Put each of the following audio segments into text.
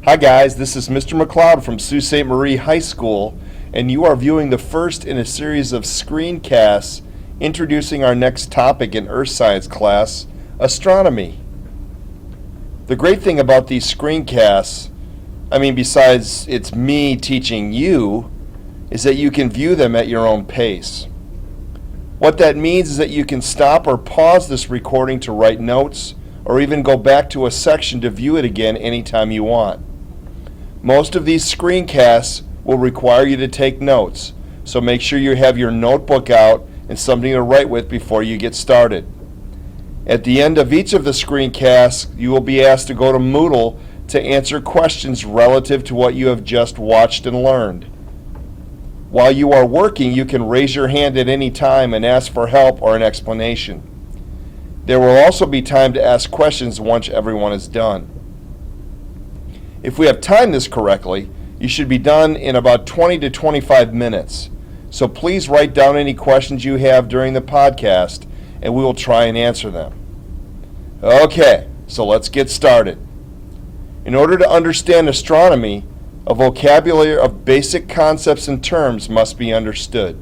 Hi guys, this is Mr. McLeod from Sault Ste. Marie High School, and you are viewing the first in a series of screencasts introducing our next topic in Earth Science class, Astronomy. The great thing about these screencasts, besides it's me teaching you, is that you can view them at your own pace. What that means is that you can stop or pause this recording to write notes, or even go back to a section to view it again anytime you want. Most of these screencasts will require you to take notes, so make sure you have your notebook out and something to write with before you get started. At the end of each of the screencasts, you will be asked to go to Moodle to answer questions relative to what you have just watched and learned. While you are working, you can raise your hand at any time and ask for help or an explanation. There will also be time to ask questions once everyone is done. If we have timed this correctly, you should be done in about 20 to 25 minutes. So please write down any questions you have during the podcast, and we will try and answer them. Okay, so let's get started. In order to understand astronomy, a vocabulary of basic concepts and terms must be understood,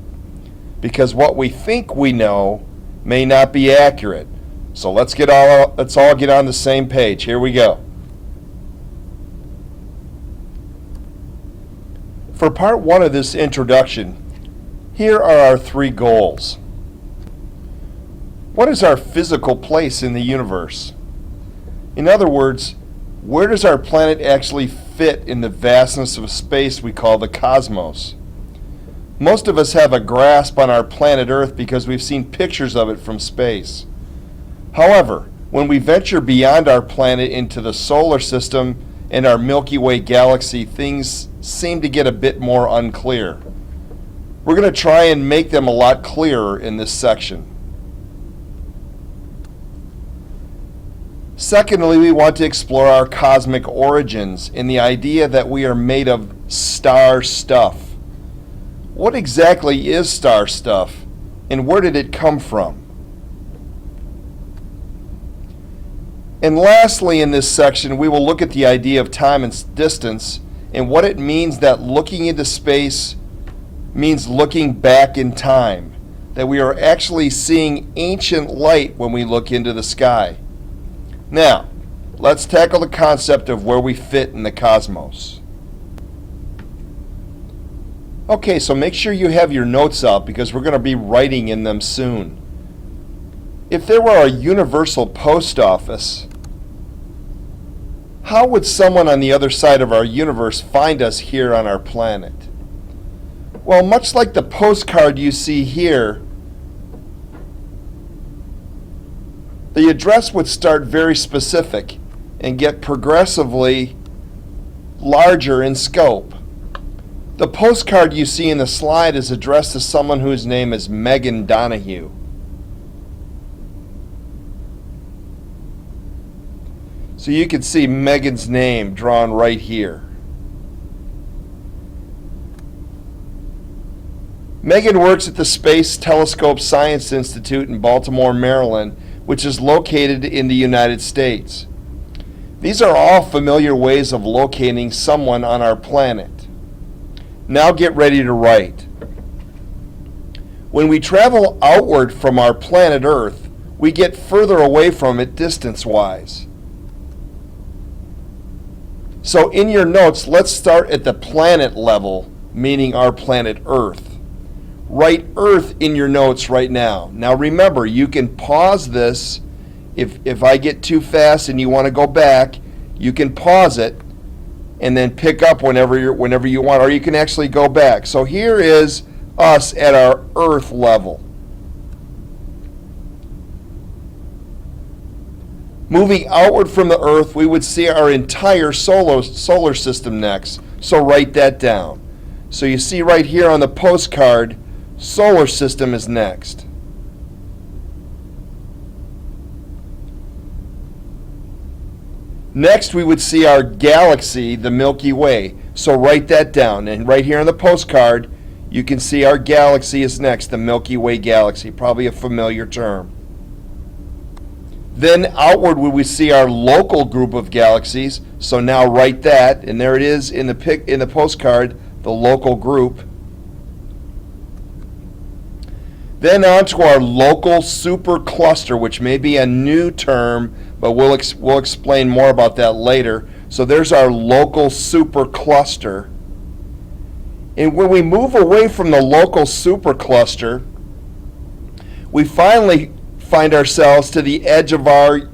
because what we think we know may not be accurate. So let's all get on the same page. Here we go. For part one of this introduction, here are our three goals. What is our physical place in the universe? In other words, where does our planet actually fit in the vastness of space we call the cosmos? Most of us have a grasp on our planet Earth because we've seen pictures of it from space. However, when we venture beyond our planet into the solar system and our Milky Way galaxy, things seem to get a bit more unclear. We're going to try and make them a lot clearer in this section. Secondly, we want to explore our cosmic origins and the idea that we are made of star stuff. What exactly is star stuff, and where did it come from? And lastly, in this section, we will look at the idea of time and distance and what it means that looking into space means looking back in time, that we are actually seeing ancient light when we look into the sky. Now, let's tackle the concept of where we fit in the cosmos. Okay, so make sure you have your notes out because we're going to be writing in them soon. If there were a universal post office, how would someone on the other side of our universe find us here on our planet? Well, much like the postcard you see here, the address would start very specific and get progressively larger in scope. The postcard you see in the slide is addressed to someone whose name is Megan Donahue. So you can see Megan's name drawn right here. Megan works at the Space Telescope Science Institute in Baltimore, Maryland, which is located in the United States. These are all familiar ways of locating someone on our planet. Now get ready to write. When we travel outward from our planet Earth, we get further away from it distance-wise. So in your notes, let's start at the planet level, meaning our planet Earth. Write Earth in your notes right now. Now remember, you can pause this. If I get too fast and you want to go back, you can pause it and then pick up whenever you want, or you can actually go back. So here is us at our Earth level. Moving outward from the Earth, we would see our entire solar system next. So write that down. So you see right here on the postcard, solar system is next. Next, we would see our galaxy, the Milky Way. So write that down. And right here on the postcard, you can see our galaxy is next, the Milky Way galaxy, probably a familiar term. Then outward we see our local group of galaxies. So now write that, and there it is in the postcard, the local group. Then on to our local supercluster, which may be a new term, but we'll explain more about that later. So there's our local supercluster. And when we move away from the local supercluster, we finally find ourselves to the edge of our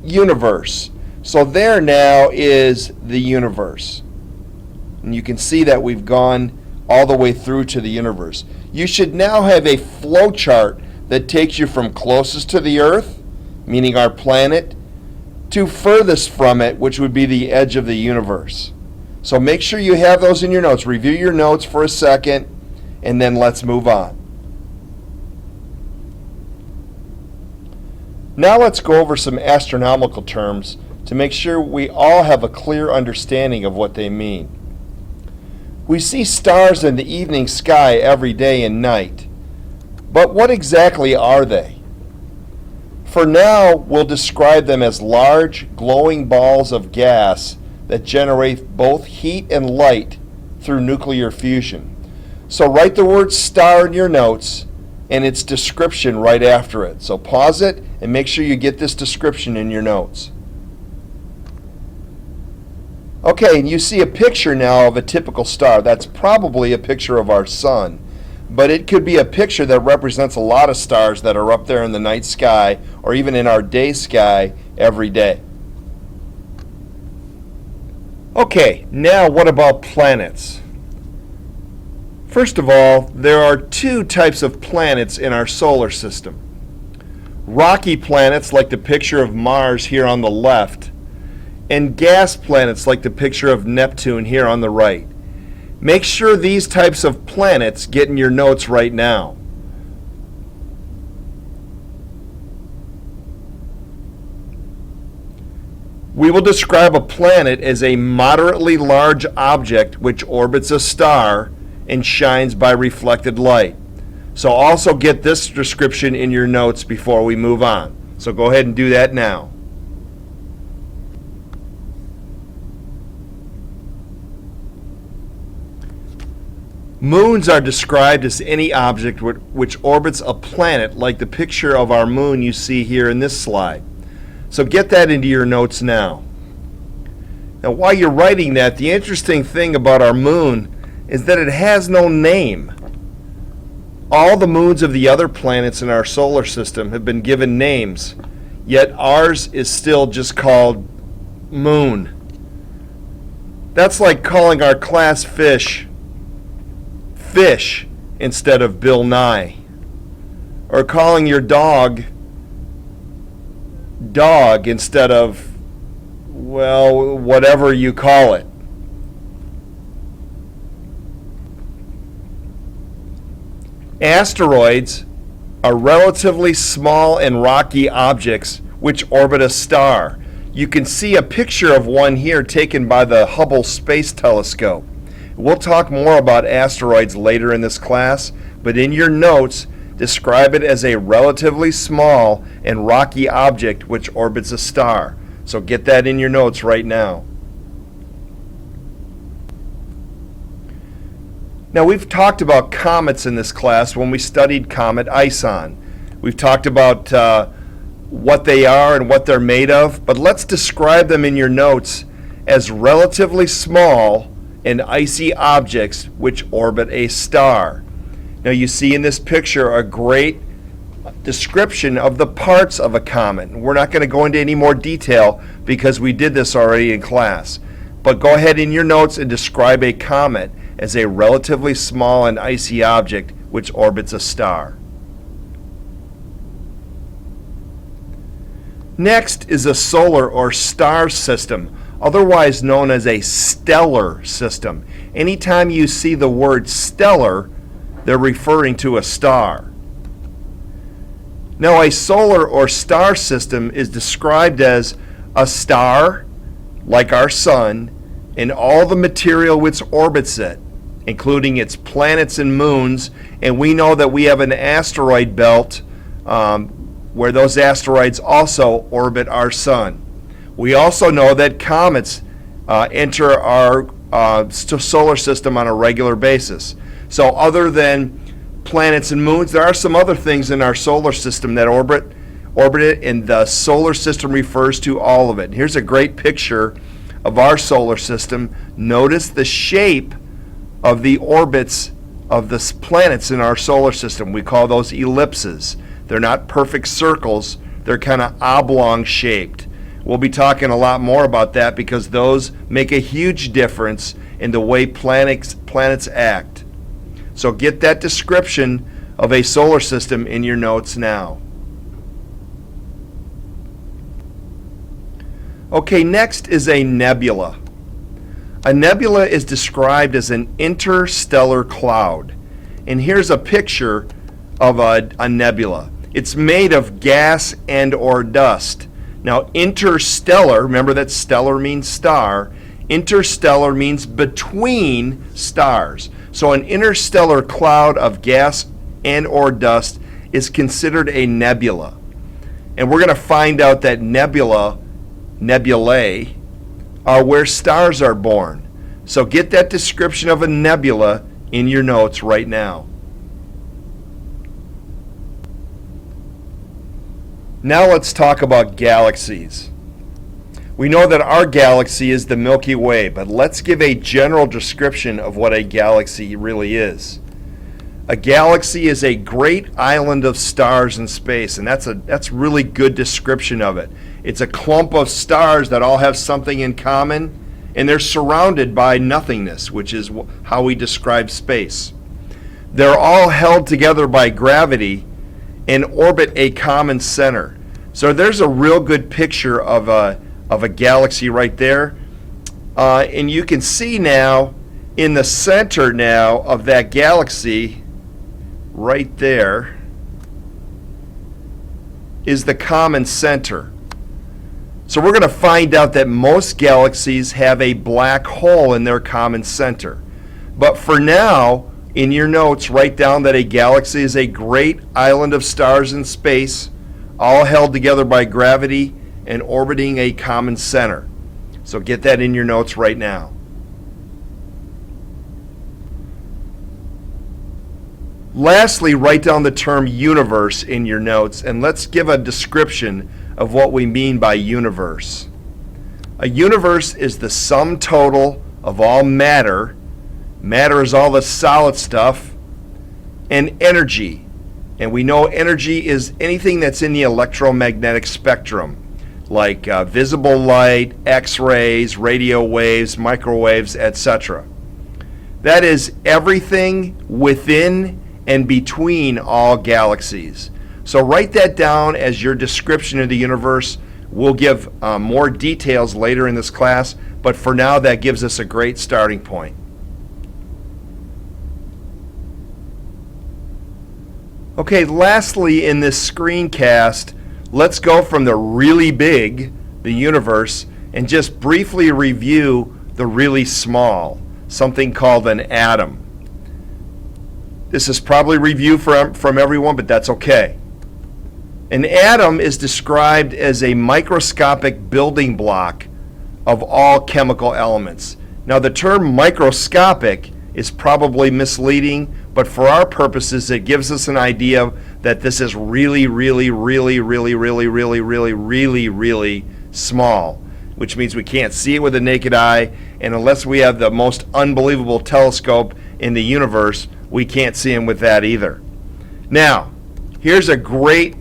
universe. So there now is the universe. And you can see that we've gone all the way through to the universe. You should now have a flow chart that takes you from closest to the Earth, meaning our planet, to furthest from it, which would be the edge of the universe. So make sure you have those in your notes. Review your notes for a second, and then let's move on. Now let's go over some astronomical terms to make sure we all have a clear understanding of what they mean. We see stars in the evening sky every day and night, but what exactly are they? For now, we'll describe them as large, glowing balls of gas that generate both heat and light through nuclear fusion. So write the word star in your notes and its description right after it. So pause it and make sure you get this description in your notes. Okay, and you see a picture now of a typical star. That's probably a picture of our sun, but it could be a picture that represents a lot of stars that are up there in the night sky or even in our day sky every day. Okay, now what about planets? First of all, there are two types of planets in our solar system. Rocky planets like the picture of Mars here on the left, and gas planets like the picture of Neptune here on the right. Make sure these types of planets get in your notes right now. We will describe a planet as a moderately large object which orbits a star and shines by reflected light. So also get this description in your notes before we move on. So go ahead and do that now. Moons are described as any object which orbits a planet like the picture of our moon you see here in this slide. So get that into your notes now. Now while you're writing that, the interesting thing about our moon is that it has no name. All the moons of the other planets in our solar system have been given names, yet ours is still just called Moon. That's like calling our class fish instead of Bill Nye, or calling your dog instead of, well, whatever you call it. Asteroids are relatively small and rocky objects which orbit a star. You can see a picture of one here taken by the Hubble Space Telescope. We'll talk more about asteroids later in this class, but in your notes, describe it as a relatively small and rocky object which orbits a star. So get that in your notes right now. Now we've talked about comets in this class when we studied Comet Ison. We've talked about what they are and what they're made of, but let's describe them in your notes as relatively small and icy objects which orbit a star. Now you see in this picture a great description of the parts of a comet. We're not going to go into any more detail because we did this already in class. But go ahead in your notes and describe a comet as a relatively small and icy object which orbits a star. Next is a solar or star system, otherwise known as a stellar system. Anytime you see the word stellar, they're referring to a star. Now, a solar or star system is described as a star, like our sun, and all the material which orbits it, including its planets and moons, and we know that we have an asteroid belt where those asteroids also orbit our sun. We also know that comets enter our solar system on a regular basis. So other than planets and moons, there are some other things in our solar system that orbit it, and the solar system refers to all of it. Here's a great picture of our solar system. Notice the shape of the orbits of the planets in our solar system. We call those ellipses. They're not perfect circles, they're kind of oblong shaped. We'll be talking a lot more about that because those make a huge difference in the way planets act. So get that description of a solar system in your notes now. Okay, next is a nebula. A nebula is described as an interstellar cloud. And here's a picture of a nebula. It's made of gas and or dust. Now, interstellar, remember that stellar means star. Interstellar means between stars. So an interstellar cloud of gas and or dust is considered a nebula. And we're going to find out that nebulae are where stars are born. So get that description of a nebula in your notes right now. Now let's talk about galaxies. We know that our galaxy is the Milky Way, but let's give a general description of what a galaxy really is. A galaxy is a great island of stars in space, and that's really good description of it. It's a clump of stars that all have something in common, and they're surrounded by nothingness, which is how we describe space. They're all held together by gravity and orbit a common center. So there's a real good picture of a galaxy right there. And you can see now in the center now of that galaxy, right there, is the common center. So we're going to find out that most galaxies have a black hole in their common center. But for now, in your notes, write down that a galaxy is a great island of stars in space, all held together by gravity and orbiting a common center. So get that in your notes right now. Lastly, write down the term universe in your notes, and let's give a description of what we mean by universe. A universe is the sum total of all matter. Matter is all the solid stuff, and energy. And we know energy is anything that's in the electromagnetic spectrum, like visible light, X-rays, radio waves, microwaves, etc. That is everything within and between all galaxies. So write that down as your description of the universe. We'll give more details later in this class, but for now that gives us a great starting point. Okay, lastly in this screencast, let's go from the really big, the universe, and just briefly review the really small, something called an atom. This is probably review from everyone, but that's okay. An atom is described as a microscopic building block of all chemical elements. Now the term microscopic is probably misleading, but for our purposes it gives us an idea that this is really small, which means we can't see it with the naked eye, and unless we have the most unbelievable telescope in the universe, we can't see them with that either. Now, here's a great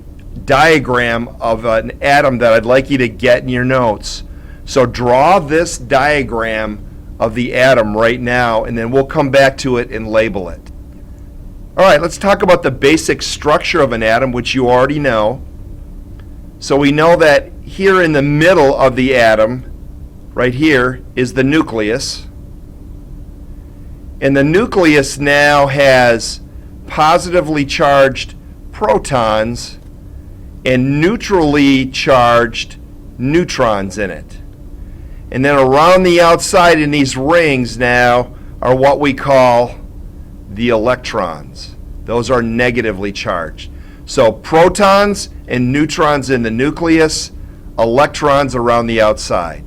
diagram of an atom that I'd like you to get in your notes. So draw this diagram of the atom right now, and then we'll come back to it and label it. All right, let's talk about the basic structure of an atom, which you already know. So we know that here in the middle of the atom, right here, is the nucleus. And the nucleus now has positively charged protons and neutrally charged neutrons in it. And then around the outside in these rings now are what we call the electrons. Those are negatively charged. So protons and neutrons in the nucleus, electrons around the outside.